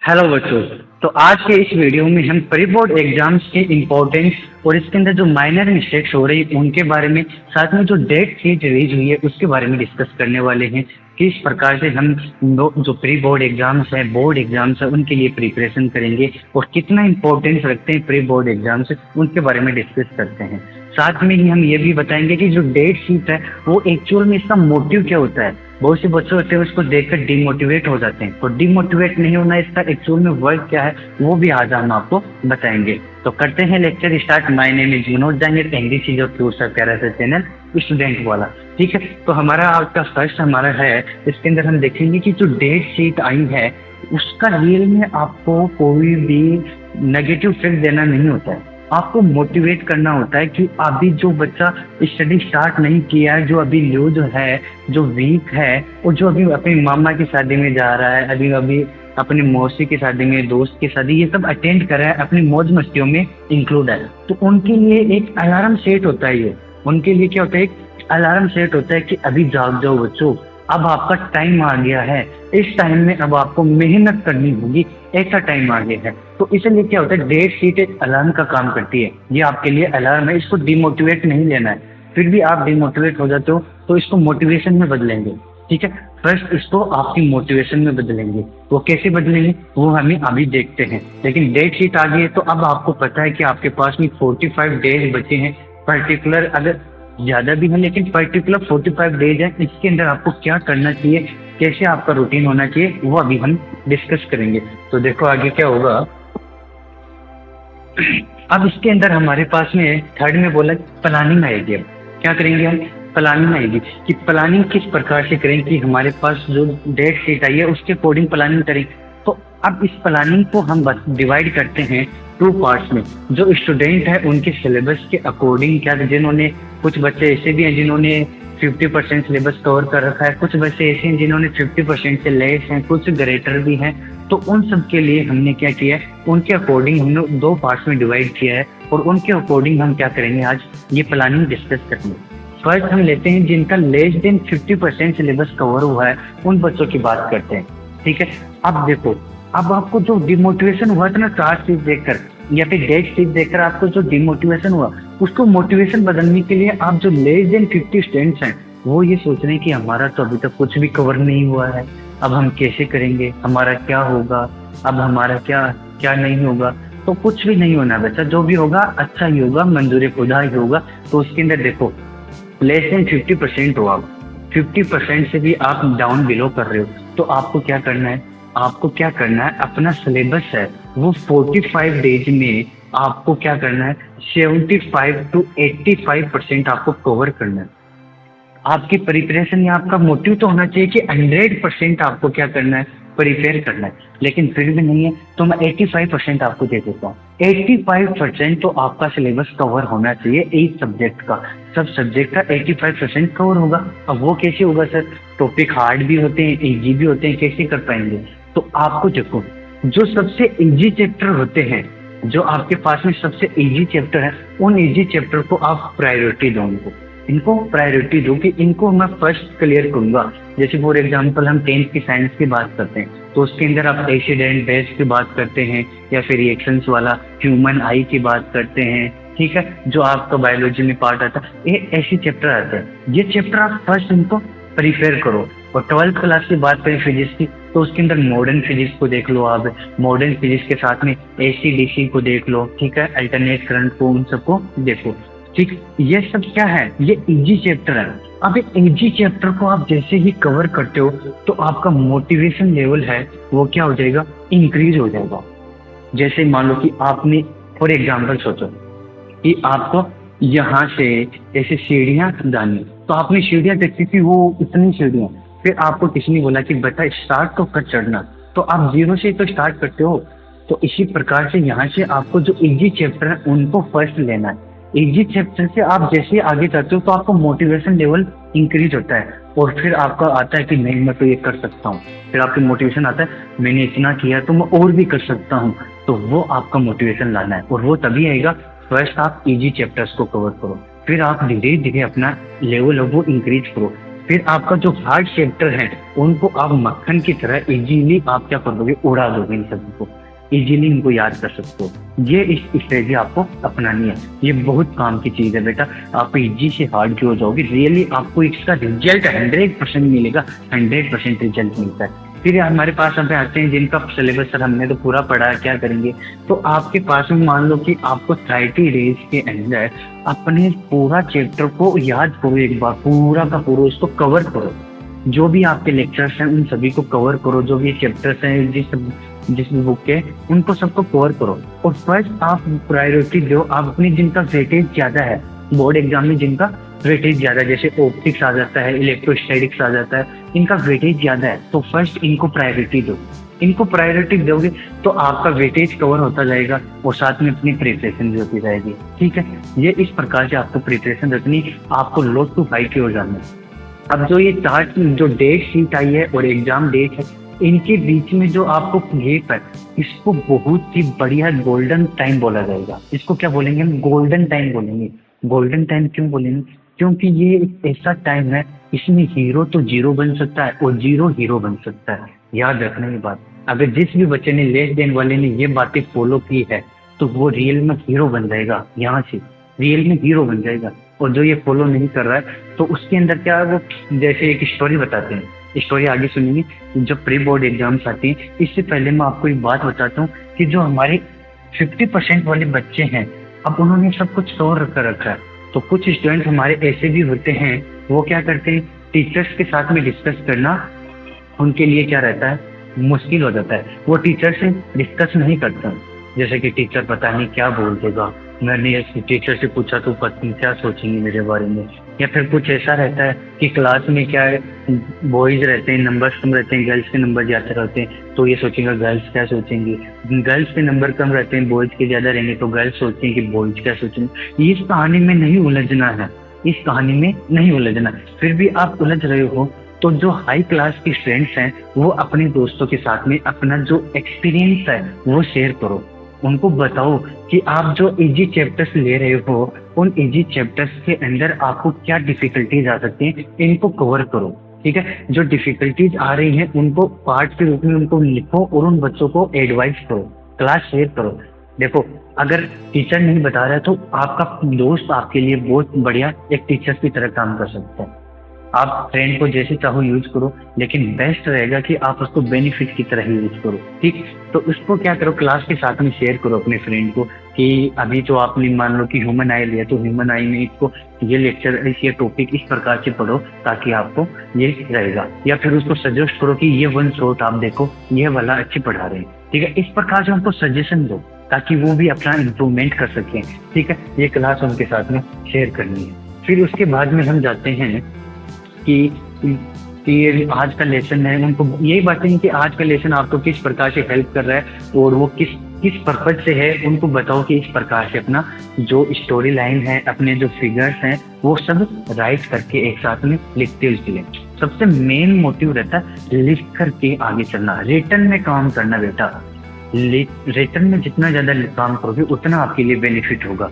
Hello बच्चों। तो आज के इस वीडियो में हम प्री बोर्ड एग्जाम्स के इम्पोर्टेंस और इसके अंदर जो माइनर मिस्टेक्स हो रही हैं उनके बारे में, साथ में जो डेट शीट रिलीज हुई है उसके बारे में डिस्कस करने वाले हैं। किस प्रकार से हम जो प्री बोर्ड एग्जाम्स हैं, बोर्ड एग्जाम्स हैं, उनके लिए प्रिपरेशन करेंगे और कितना इम्पोर्टेंस रखते हैं प्री बोर्ड एग्जाम्स, उनके बारे में डिस्कस करते हैं। साथ में ही हम ये भी बताएंगे कि जो डेट शीट है वो एक्चुअल में इसका मोटिव क्या होता है। बहुत से बच्चे होते हैं उसको देखकर डिमोटिवेट हो जाते हैं, तो डिमोटिवेट नहीं होना, इसका एक्चुअल में वर्क क्या है वो भी आज हम आपको बताएंगे। तो करते हैं lecture start. My name is Vinod Jahangir, English is your cute सा प्यारा सा चैनल स्टूडेंट वाला। ठीक है, तो हमारा आज का फर्स्ट हमारा है, इसके अंदर हम देखेंगे कि जो डेट शीट आई है उसका रियल में आपको कोई भी नेगेटिव इफेक्ट देना नहीं होता है। आपको मोटिवेट करना होता है कि अभी जो बच्चा स्टडी स्टार्ट नहीं किया है, जो अभी लूज है, जो वीक है, और जो अभी अपनी मामा की शादी में जा रहा है, अभी अभी अपनी मौसी की शादी में, दोस्त की शादी, ये सब अटेंड कर रहा है, अपनी मौज मस्तियों में इंक्लूड है, तो उनके लिए एक अलार्म सेट होता है। ये उनके लिए क्या होता है, एक अलार्म सेट होता है कि अभी जाग जाओ बच्चों, अब आपका टाइम आ गया है, इस टाइम में अब आपको मेहनत करनी होगी, ऐसा टाइम आ गया है। तो इसलिए क्या होता है, डेट शीट एक अलार्म का काम करती है। ये आपके लिए अलार्म है, इसको डिमोटिवेट नहीं लेना है। फिर भी आप डिमोटिवेट हो जाते हो तो इसको मोटिवेशन में बदलेंगे। ठीक है, फर्स्ट इसको आपकी मोटिवेशन में बदलेंगे। वो कैसे बदलेंगे वो हमें अभी देखते हैं, लेकिन डेट शीट आ गई है तो अब आपको पता है कि आपके पास में 45 डेज बचे हैं। पर्टिकुलर अगर ज़्यादा भी है लेकिन पर्टिकुलर 45 डेज है, इसके अंदर आपको क्या करना चाहिए, कैसे आपका रूटीन होना चाहिए, वो अभी हम डिस्कस करेंगे। तो देखो आगे क्या होगा। अब इसके अंदर हमारे पास में थर्ड में बोला प्लानिंग आएगी। अब क्या करेंगे हम, प्लानिंग आएगी कि प्लानिंग किस प्रकार से करें कि हमारे पास जो डेट शीट आई है उसके अकॉर्डिंग प्लानिंग करें। तो अब इस प्लानिंग को हम डिवाइड करते हैं 2 पार्ट्स में। जो स्टूडेंट है उनके सिलेबस के अकॉर्डिंग, क्या जिन्होंने, कुछ बच्चे ऐसे भी हैं जिन्होंने 50% सिलेबस कवर कर रखा है, कुछ बच्चे ऐसे हैं जिन्होंने 50% से लेस हैं, कुछ ग्रेटर भी हैं। तो उन सब के लिए हमने क्या किया है, उनके अकॉर्डिंग हमने 2 पार्ट्स में डिवाइड किया है और उनके अकॉर्डिंग हम क्या करेंगे, आज ये प्लानिंग डिस्कस करेंगे। फर्स्ट हम लेते हैं जिनका लेस देन 50% सिलेबस कवर हुआ है, उन बच्चों की बात करते हैं। ठीक है, अब देखो, अब आपको जो डिमोटिवेशन हुआ था ना चार्ट शीट देखकर या फिर डेट शीट देखकर, आपको जो डिमोटिवेशन हुआ उसको मोटिवेशन बदलने के लिए आप जो लेस देन 50 स्टूडेंट्स हैं वो ये सोच रहे हैं कि हमारा तो अभी तक कुछ भी कवर नहीं हुआ है, अब हम कैसे करेंगे, हमारा क्या होगा, अब हमारा क्या क्या नहीं होगा। तो कुछ भी नहीं होना बच्चा, जो भी होगा अच्छा ही होगा, मंजूर खुदा ही होगा। तो उसके अंदर देखो लेस देन 50% हो, आप 50% से भी आप डाउन बिलो कर रहे हो, तो आपको क्या करना है, आपको क्या करना है, अपना सिलेबस है वो 45 डेज में आपको क्या करना है, 75 to 85% आपको कवर करना है। आपकी प्रिपरेशन या आपका मोटिव तो होना चाहिए कि 100% आपको क्या करना है, प्रिपेयर करना है, लेकिन फिर भी नहीं है तो मैं 85% आपको दे देता हूँ। 85% तो आपका सिलेबस कवर होना चाहिए, एक सब्जेक्ट का, सब सब्जेक्ट का 85% कवर होगा। अब वो कैसे होगा सर, टॉपिक हार्ड भी होते हैं, इजी भी होते हैं, कैसे कर पाएंगे। तो आपको देखो, जो सबसे इजी चैप्टर होते हैं, जो आपके पास में सबसे इजी चैप्टर है, उन इजी चैप्टर को आप प्रायोरिटी दो, इनको प्रायोरिटी दो कि इनको मैं फर्स्ट क्लियर करूंगा। जैसे फॉर एग्जांपल हम 10th की साइंस की बात करते हैं तो उसके अंदर आप एसिड बेस की बात करते हैं या फिर रिएक्शंस वाला ह्यूमन आई की बात करते हैं। ठीक है, जो आपका बायोलॉजी में पार्ट आता है, ये ऐसे चैप्टर आते हैं। ये चैप्टर आप फर्स्ट इनको प्रिफेयर करो। और 12th क्लास की बात करें फिजिक्स की, तो उसके अंदर मॉडर्न फिजिक्स को देख लो आप, मॉडर्न फिजिक्स के साथ में एसी डीसी को देख लो। ठीक है, अल्टरनेट करंट को, उन सबको देखो। ठीक, ये सब क्या है, ये इजी चैप्टर है। अब एक इजी चैप्टर को आप जैसे ही कवर करते हो तो आपका मोटिवेशन लेवल है वो क्या हो जाएगा, इंक्रीज हो जाएगा। जैसे मान लो कि आपने फॉर एग्जांपल सोचो कि आपको यहाँ से ऐसे सीढ़ियाँ जानी, तो आपने सीढ़ियाँ देखी थी, वो इतनी सीढ़ियाँ, फिर आपको किसी ने बोला कि बेटा स्टार्ट तो कर चढ़ना, तो आप 0 से तो स्टार्ट करते हो। तो इसी प्रकार से यहाँ से आपको जो इजी चैप्टर है उनको फर्स्ट लेना है। इजी चैप्टर से आप जैसे आगे जाते हो तो आपको मोटिवेशन लेवल इंक्रीज होता है और फिर आपका आता है कि नहीं मैं तो ये कर सकता हूँ। फिर आपकी मोटिवेशन आता है, मैंने इतना किया तो मैं और भी कर सकता हूँ। तो वो आपका मोटिवेशन लाना है और वो तभी आएगा, फर्स्ट आप इजी चैप्टर्स को कवर करो, फिर आप धीरे धीरे अपना लेवल है वो इंक्रीज करो। फिर आपका जो हार्ड चैप्टर है उनको आप मक्खन की तरह इजीली आप क्या कर दोगे, उड़ा दोगे, इन सभी को इजीली इनको याद कर सकते हो। ये इस स्ट्रेटजी आपको अपनानी है, ये बहुत काम की चीज है बेटा। आप इजी से हार्ड की हो जाओगे, रियली आपको इसका रिजल्ट 100% मिलेगा, 100% रिजल्ट मिलता है। फिर हमारे पास अब आते हैं जिनका सिलेबस सर हमने तो पूरा पढ़ा है, क्या करेंगे। तो आपके पास में मान लो कि आपको 30 डेज के अंदर अपने पूरा चैप्टर को याद करो, एक बार पूरा का पूरा उसको कवर करो। जो भी आपके लेक्चर्स हैं उन सभी को कवर करो, जो भी चैप्टर्स हैं जिस भी बुक के, उनको सबको कवर करो। और फर्स्ट आप प्रायोरिटी दो आप अपनी जिनका वेटेज ज्यादा है बोर्ड एग्जाम में, जिनका वेटेज ज्यादा है, जैसे ऑप्टिक्स आ जाता है, इलेक्ट्रोस्टैटिक्स आ जाता है, इनका वेटेज ज्यादा है, तो फर्स्ट इनको प्रायोरिटी दो। इनको प्रायोरिटी दोगे तो आपका वेटेज कवर होता जाएगा और साथ में अपनी प्रिपरेशन भी होती जाएगी। ठीक है, ये इस प्रकार से आपको प्रिपरेशन रखनी, आपको लो टू हाई की ओर जाना। अब जो ये चार्ट जो डेट शीट आई है और एग्जाम डेट है, इनके बीच में जो आपको गैप है, इसको बहुत ही बढ़िया गोल्डन टाइम बोला जाएगा। इसको क्या बोलेंगे हम, गोल्डन टाइम बोलेंगे। गोल्डन टाइम क्यों बोलेंगे, क्योंकि ये एक ऐसा टाइम है, इसमें हीरो तो जीरो बन सकता है और जीरो हीरो बन सकता है। याद रखना ये बात, अगर जिस भी बच्चे ने लेस देन वाले ने ये बातें फॉलो की है तो वो रियल में हीरो बन जाएगा, यहाँ से रियल में हीरो बन जाएगा। और जो ये फॉलो नहीं कर रहा है तो उसके अंदर क्या है, वो जैसे एक स्टोरी बताते हैं, स्टोरी आगे सुनिए। जब प्री बोर्ड एग्जाम्स आती हैं, इससे पहले मैं आपको एक बात बताता हूँ कि जो हमारे 50% वाले बच्चे हैं, अब उन्होंने सब कुछ स्टोर कर रखा है। तो कुछ स्टूडेंट हमारे ऐसे भी होते हैं, वो क्या करते हैं, टीचर्स के साथ में डिस्कस करना उनके लिए क्या रहता है, मुश्किल हो जाता है। वो टीचर से डिस्कस नहीं करता, जैसे कि टीचर पता नहीं क्या बोल देगा, मैंने टीचर से पूछा तो पत्नी क्या सोचेंगे मेरे बारे में। या फिर कुछ ऐसा रहता है कि क्लास में क्या है, बॉयज रहते हैं, नंबर्स कम रहते हैं, गर्ल्स के नंबर ज़्यादा रहते हैं, तो ये सोचेंगे गर्ल्स क्या सोचेंगी। गर्ल्स के नंबर कम रहते हैं, बॉयज के ज़्यादा रहेंगे, तो गर्ल्स सोचेंगे कि बॉयज क्या सोचेंगे। इस कहानी में नहीं उलझना है, इस कहानी में नहीं उलझना। फिर भी आप उलझ रहे हो तो जो हाई क्लास के स्टूडेंट्स हैं वो अपने दोस्तों के साथ में अपना जो एक्सपीरियंस है वो शेयर करो। उनको बताओ कि आप जो इजी चैप्टर्स ले रहे हो, उन इजी चैप्टर्स के अंदर आपको क्या डिफिकल्टीज आ सकती हैं, इनको कवर करो। ठीक है, जो डिफिकल्टीज आ रही हैं उनको पार्ट के रूप में उनको लिखो और उन बच्चों को एडवाइस करो, क्लास शेयर करो। देखो, अगर टीचर नहीं बता रहा है तो आपका दोस्त आपके लिए बहुत बढ़िया एक टीचर की तरह काम कर सकता है। आप फ्रेंड को जैसे चाहो यूज करो, लेकिन बेस्ट रहेगा कि आप उसको बेनिफिट की तरह ही यूज करो। ठीक, तो उसको क्या करो, क्लास के साथ में शेयर करो अपने फ्रेंड को कि अभी जो आपने मान लो कि ह्यूमन आई लिया, तो ह्यूमन आई में इसको ये लेक्चर ये टॉपिक इस प्रकार से पढ़ो ताकि आपको ये रहेगा। या फिर उसको सजेस्ट करो कि ये वन शॉट आप देखो, ये वाला अच्छे पढ़ा रहे हैं। ठीक है, इस प्रकार से उनको सजेशन दो ताकि वो भी अपना इम्प्रूवमेंट कर सकें। ठीक है, ये क्लास उनके साथ में शेयर करनी है। फिर उसके बाद में हम जाते हैं कि आज का लेसन है, उनको यही बातें हैं कि आज का लेसन आपको किस प्रकार से हेल्प कर रहा है और वो किस पर्पज से है, उनको बताओ कि इस प्रकार से अपना जो स्टोरी लाइन है, अपने जो फिगर्स हैं, वो सब राइट करके एक साथ में लिखते हुए चलें। सबसे मेन मोटिव रहता है लिख करके आगे चलना, रिटर्न में काम करना बेटा। रिटर्न में जितना ज्यादा काम करोगे उतना आपके लिए बेनिफिट होगा।